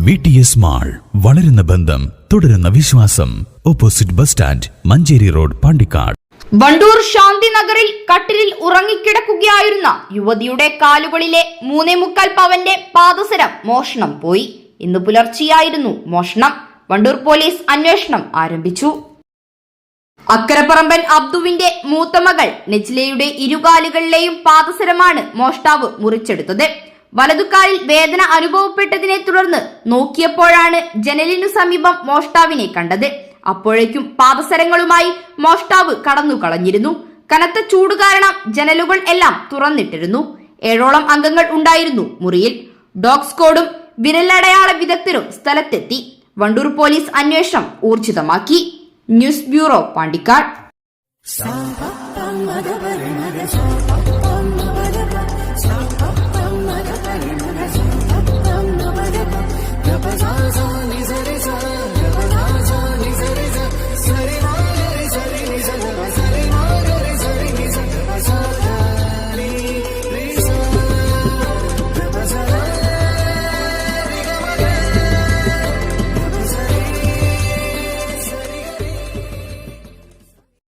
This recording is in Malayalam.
VTS മാൾ, വളരുന്ന ബന്ധം, തുടരുന്ന വിശ്വാസം. Opposite bus stand, Manjeri road, Pandikkad. Wandoor ശാന്തിനഗറിൽ കട്ടിലിൽ ഉറങ്ങിക്കിടക്കുകയായിരുന്ന യുവതിയുടെ കാലുകളിലെ 3.25 പവന്റെ പാദസരം മോഷണം പോയി. ഇന്ന് പുലർച്ചെയായിരുന്നു മോഷണം. വണ്ടൂർ പോലീസ് അന്വേഷണം ആരംഭിച്ചു. അക്കരപ്പറമ്പൻ അബ്ദുവിന്റെ മൂത്ത മകൾ നെജ്ലയുടെ ഇരുകാലുകളിലെയും പാദസരമാണ് മോഷ്ടാവ് മുറിച്ചെടുത്തത്. വലതുകാലിൽ വേദന അനുഭവപ്പെട്ടതിനെ തുടർന്ന് നോക്കിയപ്പോഴാണ് ജനലിനു സമീപം മോഷ്ടാവിനെ കണ്ടത്. അപ്പോഴേക്കും പാദസരങ്ങളുമായി മോഷ്ടാവ് കടന്നു കളഞ്ഞിരുന്നു. കനത്ത ചൂട് കാരണം ജനലുകൾ എല്ലാം തുറന്നിട്ടിരുന്നു. 7ഓളം അംഗങ്ങൾ ഉണ്ടായിരുന്നു മുറിയിൽ. ഡോഗ് സ്ക്വാഡും വിരലടയാള വിദഗ്ധരും സ്ഥലത്തെത്തി. വണ്ടൂർ പോലീസ് അന്വേഷണം ഊർജിതമാക്കി. News bureau, Pandikkad. Sa